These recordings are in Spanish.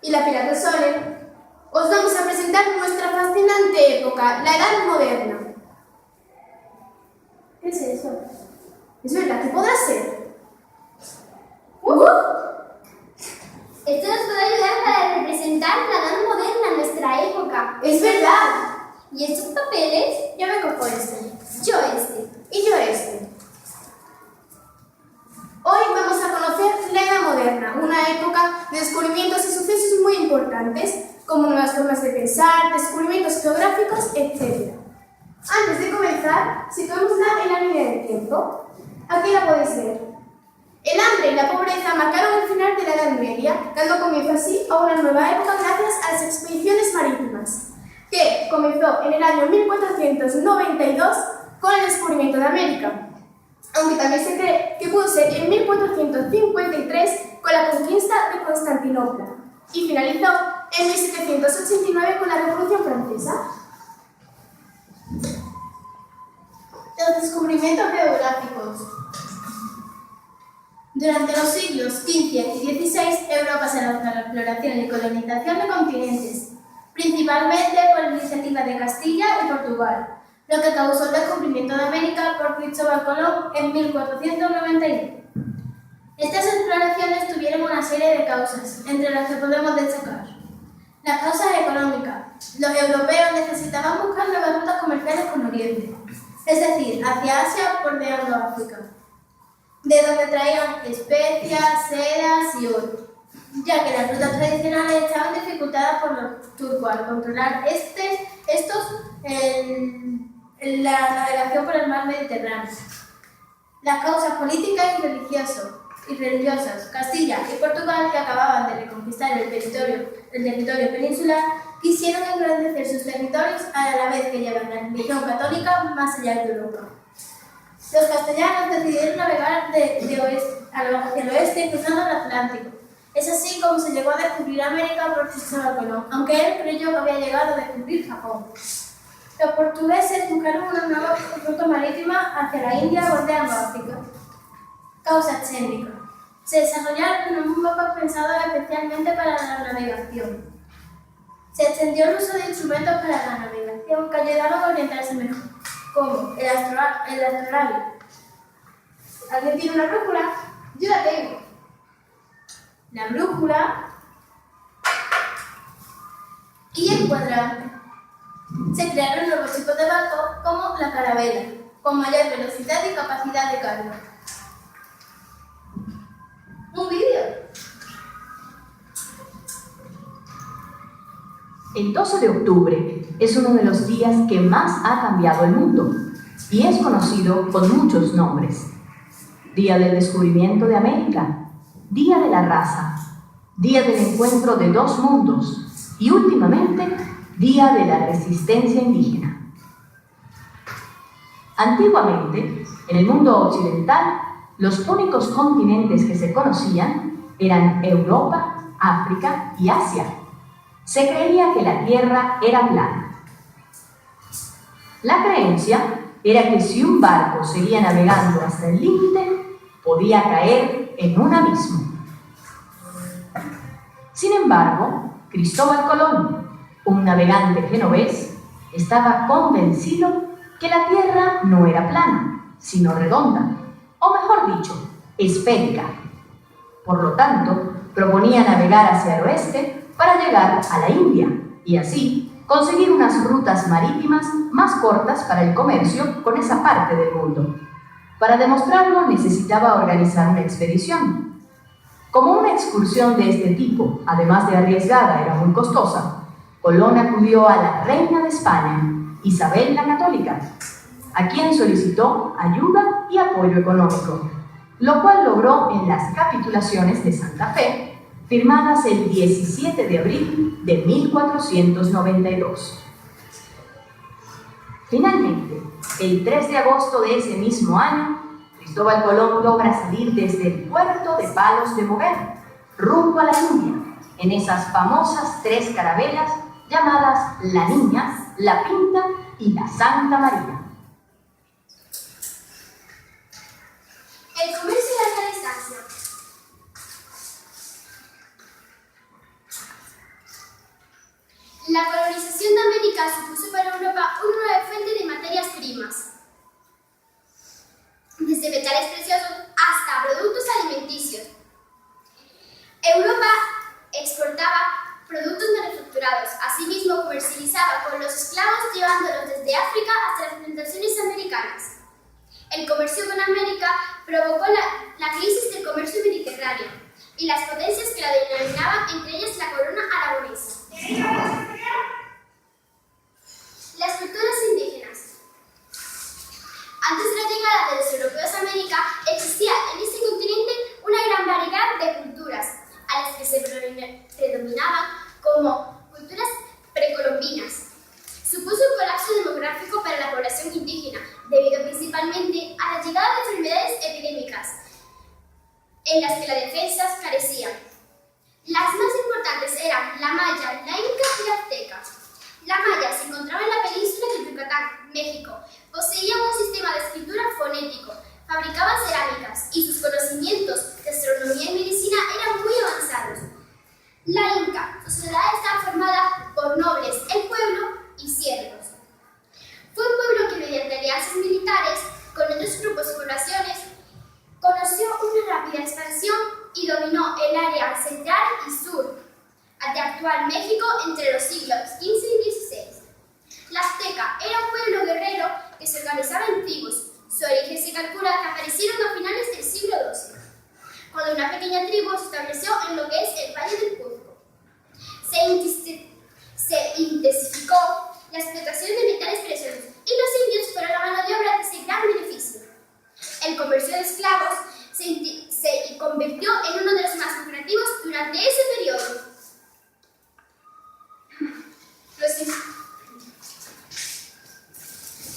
y la Pilar del Sole, os vamos a presentar nuestra fascinante época, la Edad Moderna. ¿Qué es eso? ¿Es verdad? ¿Qué podrá ser? Esto nos puede ayudar para representar la Edad Moderna en nuestra época. ¡Es verdad! ¿Y estos papeles? Yo me cojo este. Yo este. Y yo este. Hoy vamos a conocer la Edad Moderna, una época de descubrimientos y sucesos muy importantes, como nuevas formas de pensar, descubrimientos geográficos, etc. Antes de comenzar, situémosla en la línea del tiempo. Aquí la podéis ver. El hambre y la pobreza marcaron el final de la Edad Media, dando comienzo así a una nueva época gracias a las expediciones marítimas, que comenzó en el año 1492 con el descubrimiento de América, aunque también se cree que pudo ser en 1453 con la conquista de Constantinopla y finalizó en 1789 con la Revolución Francesa. Los descubrimientos geográficos. Durante los siglos XV y XVI, Europa se lanzó a la exploración y colonización de continentes, principalmente por la iniciativa de Castilla y Portugal, lo que causó el descubrimiento de América por Cristóbal Colón en 1491. Estas exploraciones tuvieron una serie de causas, entre las que podemos destacar: las causas económicas. Los europeos necesitaban buscar nuevas rutas comerciales con Oriente, es decir, hacia Asia bordeando África, de donde traían especias, sedas y oro, ya que las rutas tradicionales estaban dificultadas por los turcos al controlar estos en la navegación por el mar Mediterráneo. Las causas políticas y religiosas. Castilla y Portugal, que acababan de reconquistar el territorio peninsular, quisieron engrandecer sus territorios a la vez que llevan la religión católica más allá de Europa. Los castellanos decidieron navegar hacia el oeste cruzando el Atlántico. Es así como se llegó a descubrir América por Cristóbal Colón, aunque él creyó que había llegado a descubrir Japón. Los portugueses buscaron una nueva ruta marítima hacia la India bordeando África. Causas técnicas. Se desarrollaron unos mapas pensados especialmente para la navegación. Se extendió el uso de instrumentos para la navegación que ayudaban a orientarse mejor, como el astrolabio. ¿Alguien tiene una brújula? Yo la tengo. La brújula y el cuadrante. Se crearon nuevos tipos de barcos como la carabela, con mayor velocidad y capacidad de carga. Un vídeo. El 12 de octubre es uno de los días que más ha cambiado el mundo y es conocido con muchos nombres. Día del descubrimiento de América, Día de la Raza, Día del encuentro de dos mundos y últimamente Día de la Resistencia Indígena. Antiguamente, en el mundo occidental, los únicos continentes que se conocían eran Europa, África y Asia. Se creía que la Tierra era plana. La creencia era que si un barco seguía navegando hasta el límite, podía caer en un abismo. Sin embargo, Cristóbal Colón, un navegante genovés, estaba convencido que la Tierra no era plana, sino redonda, o mejor dicho, esférica. Por lo tanto, proponía navegar hacia el oeste para llegar a la India y así conseguir unas rutas marítimas más cortas para el comercio con esa parte del mundo. Para demostrarlo necesitaba organizar una expedición. Como una excursión de este tipo, además de arriesgada, era muy costosa, Colón acudió a la reina de España, Isabel la Católica, a quien solicitó ayuda y apoyo económico, lo cual logró en las capitulaciones de Santa Fe, firmadas el 17 de abril de 1492. Finalmente, el 3 de agosto de ese mismo año, Cristóbal Colón logra salir desde el puerto de Palos de Moguer, rumbo a la India, en esas famosas 3 carabelas llamadas La Niña, La Pinta y la Santa María. El comercio y la distancia. América supuso para Europa una nueva fuente de materias primas, desde metales preciosos hasta productos alimenticios. Europa exportaba productos manufacturados, asimismo comercializaba con los esclavos llevándolos desde África hasta las plantaciones americanas. El comercio con América provocó la crisis del comercio mediterráneo y las potencias que la denominaban, entre ellas la corona aragonesa. Las culturas indígenas. Antes de la llegada de los europeos a América, existía en este continente una gran variedad de culturas, a las que se predominaban como culturas precolombinas. Supuso un colapso demográfico para la población indígena, debido principalmente a la llegada de enfermedades epidémicas, en las que las defensas carecían. Las más importantes eran la maya, la inca y la azteca. La maya se encontraba en la península de Yucatán, México. Poseía un sistema de escritura fonético, fabricaba cerámicas y sus conocimientos de astronomía y medicina eran muy avanzados. La inca, su sociedad estaba formada por nobles, el pueblo y siervos. Fue un pueblo que mediante alianzas militares con otros grupos y poblaciones conoció una rápida expansión y dominó el área central y sur de actual México entre los siglos XV y XVI. La azteca era un pueblo guerrero que se organizaba en tribus. Su origen se calcula que aparecieron a finales del siglo XII, cuando una pequeña tribu se estableció en lo que es el Valle del Cuzco. Se intensificó la explotación de metales preciosos y los indios fueron la mano de obra de ese gran beneficio. El comercio de esclavos se convirtió en uno de los más lucrativos durante ese periodo.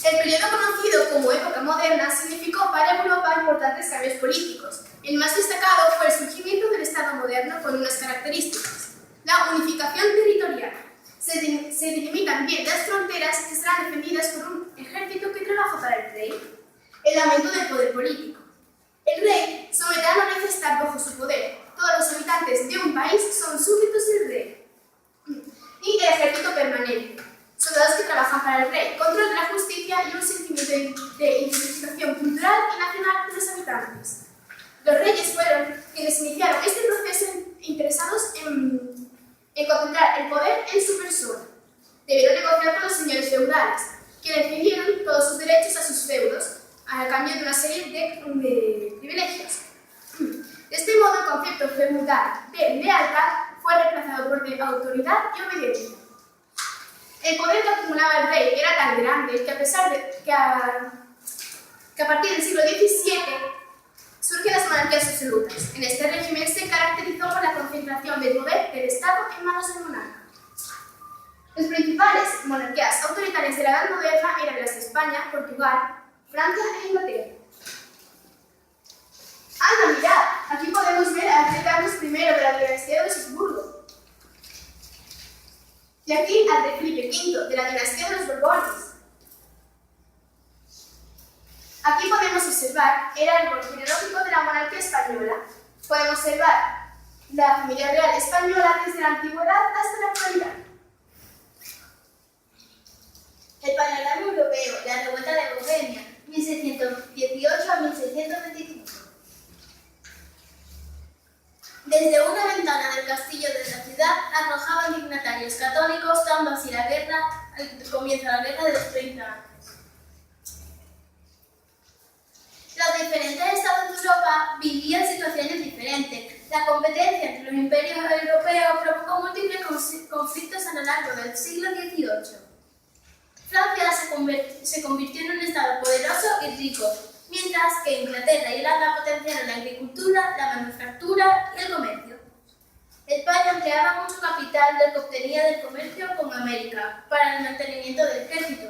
El periodo conocido como época moderna significó para Europa importantes cambios políticos. El más destacado fue el surgimiento del Estado moderno con unas características: la unificación territorial. Se delimitan bien las fronteras que serán defendidas por un ejército que trabaja para el rey. El aumento del poder político. El rey somete a la nobleza a estar bajo su poder. Todos los habitantes de un país son súbditos del rey. Y el ejército permanente. Soldados que trabajan para el rey, control de la justicia y un sentimiento de identificación cultural y nacional de los habitantes. Los reyes fueron quienes iniciaron este proceso interesados en concentrar el poder en su persona. Debieron negociar con los señores feudales, quienes cedieron todos sus derechos a sus feudos, a cambio de una serie de privilegios. De este modo, el concepto feudal de lealtad fue reemplazado por de autoridad y obediencia. El poder que acumulaba el rey era tan grande que a partir del siglo XVII surgen las monarquías absolutas. En este régimen se caracterizó por la concentración del poder del Estado en manos del monarca. Las principales monarquías autoritarias de la Edad Moderna eran las de España, Portugal, Francia e Inglaterra. ¡Anda, mirad! Aquí podemos ver al rey Carlos I de la dinastía de los Habsburgo. Y aquí al rey Felipe V de la dinastía de los Borbones. Aquí podemos observar el árbol genealógico de la monarquía española. Podemos observar la familia real española desde la antigüedad hasta la actualidad. El panorama europeo, la revuelta de Bohemia, 1618 a 1625. Desde una ventana del castillo de la ciudad arrojaban dignatarios católicos, dando así comienza la guerra de los 30 años. Los diferentes estados de Europa vivían situaciones diferentes. La competencia entre los imperios europeos provocó múltiples conflictos a lo largo del siglo XVIII. Francia se convirtió en un estado poderoso y rico, mientras que Inglaterra y Holanda potenciaron la agricultura, la manufactura y el comercio. España empleaba mucho capital del que obtenía del comercio con América para el mantenimiento del ejército.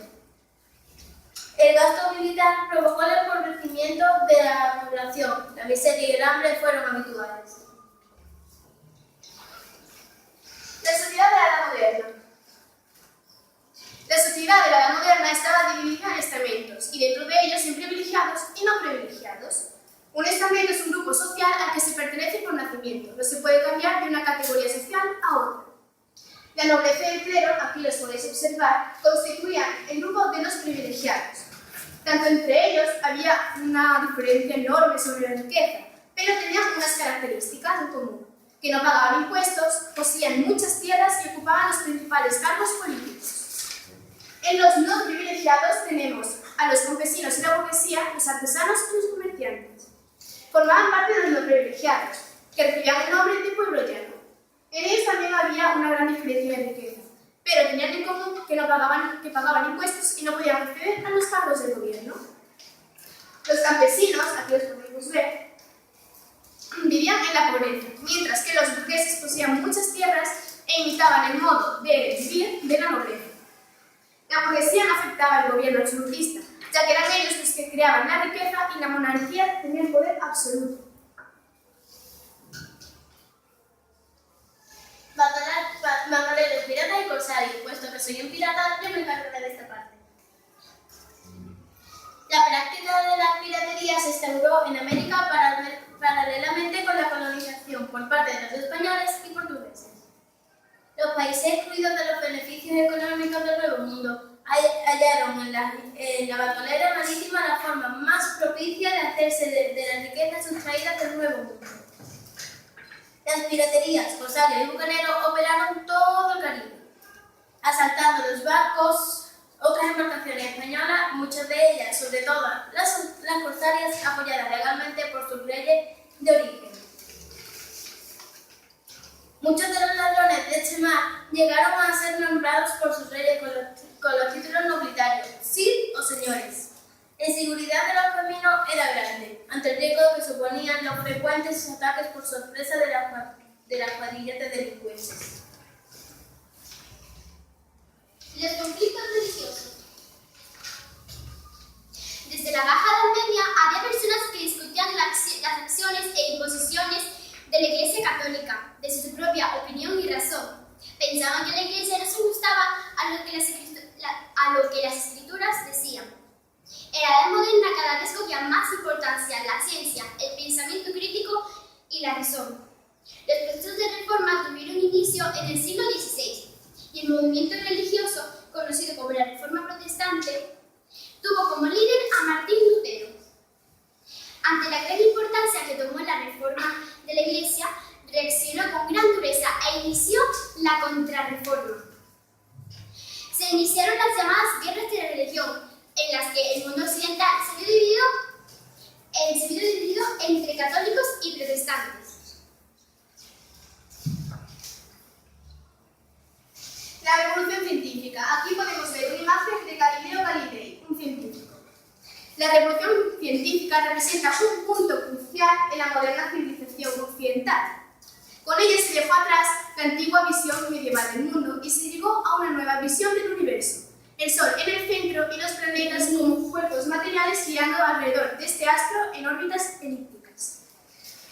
El gasto militar provocó el empobrecimiento de la población. La miseria y el hambre fueron habituales. La sociedad de la Edad Moderna. La sociedad de la Edad Moderna estaba dividida en estamentos, y dentro de ellos en privilegiados y no privilegiados. Un estamento es un grupo social al que se pertenece por nacimiento. No se puede cambiar de una categoría social a otra. La nobleza y el clero, aquí los podéis observar, constituían el grupo de los privilegiados. Tanto entre ellos había una diferencia enorme sobre la riqueza, pero tenían unas características en común, que no pagaban impuestos, poseían muchas tierras y ocupaban los principales cargos políticos. En los no privilegiados tenemos a los campesinos y la burguesía, los artesanos y los comerciantes. Formaban parte de los no privilegiados, que recibían el nombre de pueblo llano. En ellos también había una gran diferencia de riqueza, pero tenían en común que pagaban impuestos y no podían acceder a los cargos del gobierno. Los campesinos, aquí los podemos ver, vivían en la pobreza, mientras que los burgueses poseían muchas tierras e imitaban el modo de vivir de la nobleza. La burguesía no afectaba al gobierno absolutista, ya que eran ellos los que creaban la riqueza y la monarquía tenía el poder absoluto. Bandoleros, piratas y corsarios. Puesto que soy un pirata, yo me encargaré de esta parte. La práctica de la piratería se instauró en América paralelamente con la colonización por parte de los españoles y portugueses. Los países excluidos de los beneficios económicos del Nuevo Mundo hallaron en la bandolera marítima la forma más propicia de hacerse de las riquezas sustraídas del Nuevo Mundo. Las piraterías, corsarios y bucaneros operaron todo el Caribe, asaltando los barcos, otras embarcaciones españolas, muchas de ellas, sobre todo las corsarias, apoyadas legalmente por sus reyes de origen. Muchos de los ladrones de este mar llegaron a ser nombrados por sus reyes con los títulos nobiliarios, sir o señores. La inseguridad de los caminos era grande, ante el riesgo que suponían los frecuentes ataques por sorpresa de las cuadrillas de delincuentes. Los conflictos religiosos. Desde la Baja Edad Media había personas que discutían las acciones e imposiciones de la Iglesia Católica, desde su propia opinión y razón. Pensaban que la Iglesia no se ajustaba a lo que las Escrituras decían. En la Edad Moderna cada vez cogía más importancia la ciencia, el pensamiento crítico y la razón. Los procesos de reforma tuvieron inicio en el siglo XVI y el movimiento religioso, conocido como la Reforma Protestante, tuvo como líder a Martín Lutero. Ante la gran importancia que tomó la reforma de la Iglesia, reaccionó con gran dureza e inició la Contrarreforma. Se iniciaron las llamadas guerras de la religión, en las que el mundo occidental se vio dividido entre católicos y protestantes. La revolución científica. Aquí podemos ver una imagen de Galileo Galilei, un científico. La revolución científica representa un punto crucial en la moderna civilización occidental. Con ella se dejó atrás la antigua visión medieval del mundo y se llegó a una nueva visión del universo. El Sol en el centro y los planetas como cuerpos materiales girando alrededor de este astro en órbitas elípticas.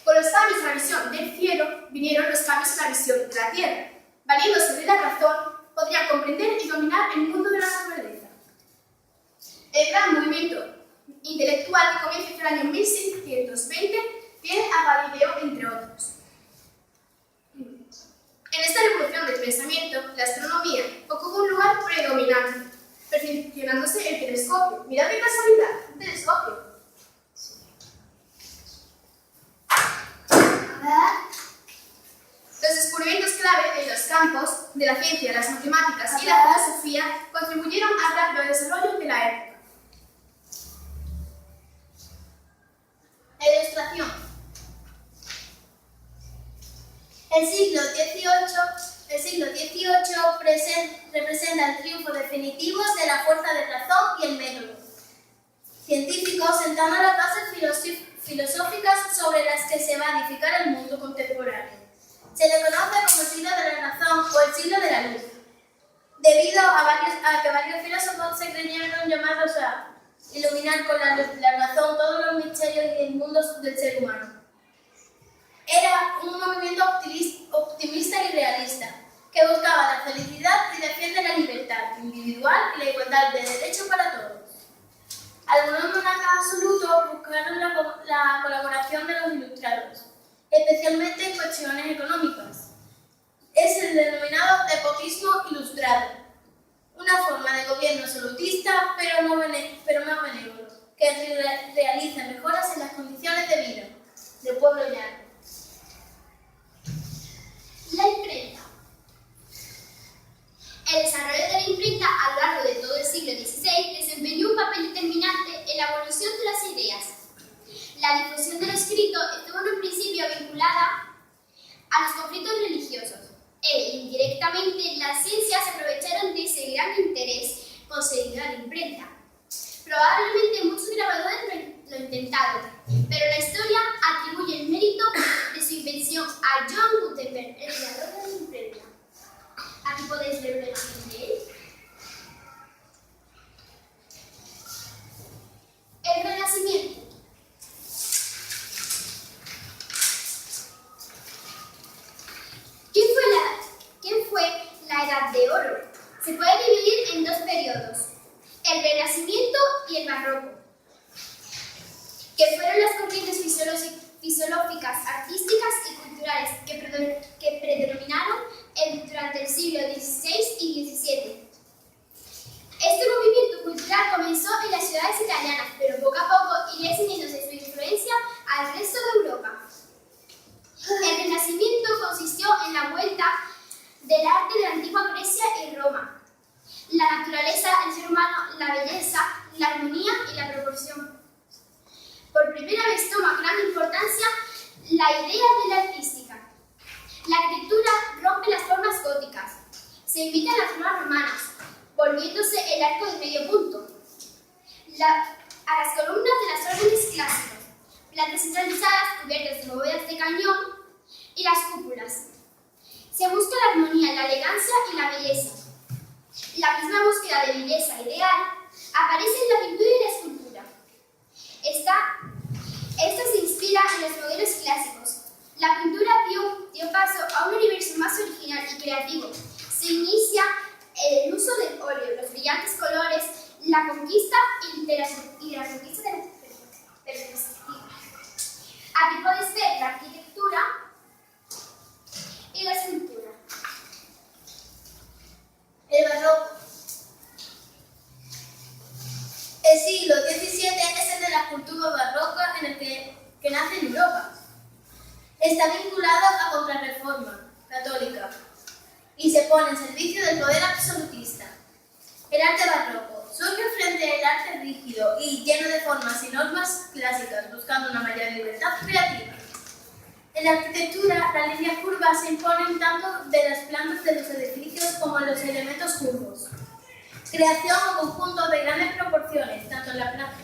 Con los cambios en la visión del cielo vinieron los cambios en la visión de la Tierra. Valiéndose de la razón, podrían comprender y dominar el mundo de la naturaleza. El gran movimiento intelectual que comienza en el año 1620 tiene a Galileo entre otros. En esta revolución del pensamiento, la astronomía ocupa un lugar predominante, perfeccionándose el telescopio. Mirad qué casualidad, un telescopio. Los descubrimientos clave en los campos de la ciencia, las matemáticas y la filosofía contribuyeron al rápido desarrollo de la época. La ilustración. El siglo XVIII representa el triunfo definitivo de la fuerza de razón y el método científico, sentando las bases filosóficas sobre las que se va a edificar el mundo contemporáneo. Se le conoce como el siglo de la razón o el siglo de la luz, debido a que varios filósofos se creyeron llamados a iluminar con la razón todos los misterios y el mundo del ser humano. Era un movimiento optimista y realista, que buscaba la felicidad y defiende la libertad individual y la igualdad de derechos para todos. Algunos monarcas absolutos buscaron la colaboración de los ilustrados, especialmente en cuestiones económicas. Es el denominado despotismo más benévolo, que realiza mejoras en las condiciones de vida del pueblo llano. La imprenta. El desarrollo de la imprenta a lo largo de todo el siglo XVI desempeñó un papel determinante en la evolución de las ideas. La difusión de lo escrito estuvo en un principio vinculada a los conflictos religiosos e indirectamente las ciencias aprovecharon de ese gran interés concedido a la imprenta. Probablemente muchos grabadores lo intentaron, pero la historia atribuye el mérito de su invención a John Gutenberg, el creador de la imprenta. Aquí podéis ver una imagen de él. El Renacimiento. ¿Quién fue la Edad de Oro? Se puede dividir en dos periodos, el Renacimiento y el Barroco, que fueron las corrientes filosóficas, artísticas y culturales que predominaron durante el siglo XVI y XVII. Este movimiento cultural comenzó en las ciudades italianas, pero poco a poco iría extendiéndose su influencia al resto de Europa. El Renacimiento consistió en la vuelta del arte de la antigua Grecia y Roma. La naturaleza, el ser humano, la belleza, la armonía y la proporción. Por primera vez toma gran importancia la idea de la artística. La arquitectura rompe las formas góticas. Se imitan las formas romanas, volviéndose el arco de medio punto. A las columnas de las órdenes clásicas, plantas centralizadas cubiertas de bóvedas de cañón y las cúpulas. Se busca la armonía, la elegancia y la belleza. La misma búsqueda de belleza ideal aparece en la pintura y la escultura. Esta se inspira en los modelos clásicos. La pintura dio paso a un universo más original y creativo. Se inicia el uso del óleo, los brillantes colores, la conquista de la perspectiva. Aquí podéis ver la arquitectura y la escultura. El Barroco. El siglo XVII es el de la cultura barroca en el que nace en Europa. Está vinculado a Contrarreforma católica y se pone en servicio del poder absolutista. El arte barroco surge frente al arte rígido y lleno de formas y normas clásicas, buscando una mayor libertad creativa. En la arquitectura, las líneas curvas se imponen tanto de las plantas de los edificios como en los elementos curvos. Creación o conjunto de grandes proporciones, tanto en la planta,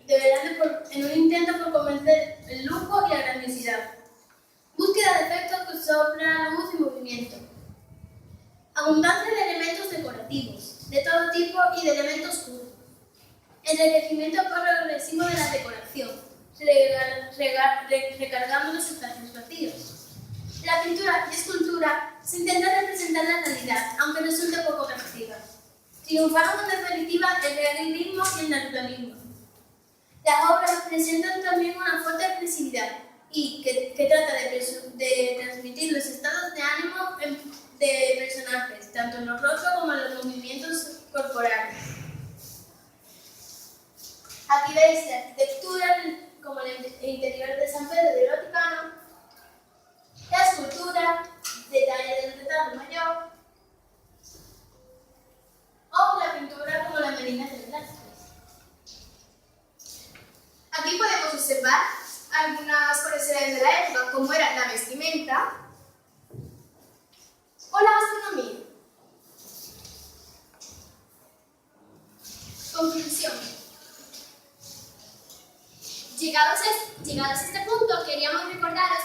en un intento por convencer el lujo y la grandiosidad. Búsqueda de efectos que soplan luz y movimiento. Abundancia de elementos decorativos, de todo tipo y de elementos curvos. Enriquecimiento progresivo de la decoración, recargando los espacios vacíos. La pintura y escultura se intenta representar la realidad, aunque resulte poco atractiva. Triunfaron en definitiva el realismo y el naturalismo. Las obras presentan también una fuerte expresividad y que trata de transmitir los estados de ánimo de personajes, tanto en los rostros como en los movimientos corporales. Aquí veis la arquitectura como el interior de San Pedro del Vaticano, la escultura, detalle del retablo mayor, o la pintura como la Meninas del Velázquez. Aquí podemos observar algunas curiosidades de la época, como era la vestimenta o la gastronomía. Conclusión. Llegados a este punto, queríamos recordaros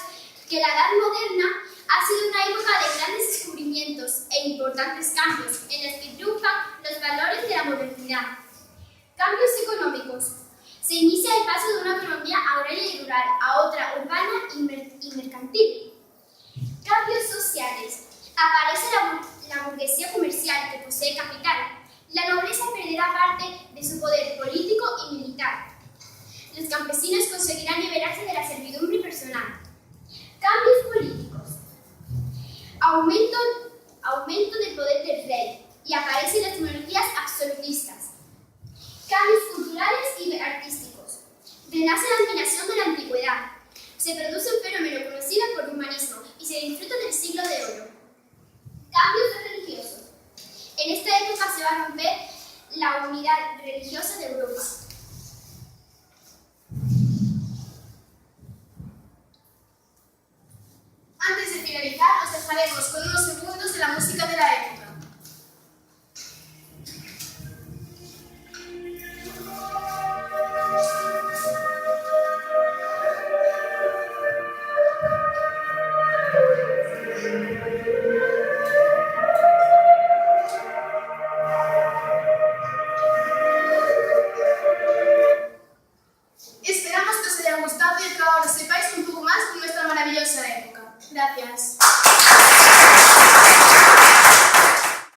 que la Edad Moderna ha sido una época de grandes descubrimientos e importantes cambios en los que triunfan los valores de la modernidad. Cambios económicos. Se inicia el paso de una economía agraria y rural a otra urbana y mercantil. Cambios sociales. Aparece la burguesía comercial que posee capital. La nobleza perderá parte de su poder político y militar. Los campesinos conseguirán liberarse de la servidumbre personal. Cambios políticos. Aumento del poder del rey y aparecen las monarquías absolutistas. cambios culturales y artísticos. Renace la admiración de la antigüedad. Se produce un fenómeno conocido por humanismo y se disfruta del siglo de oro. Cambios religiosos. En esta época se va a romper la unidad religiosa de Europa. Antes de finalizar, os dejaremos con unos segundos de la música de la época. Esperamos que os haya gustado y que ahora sepáis un poco más de nuestra maravillosa época. Gracias.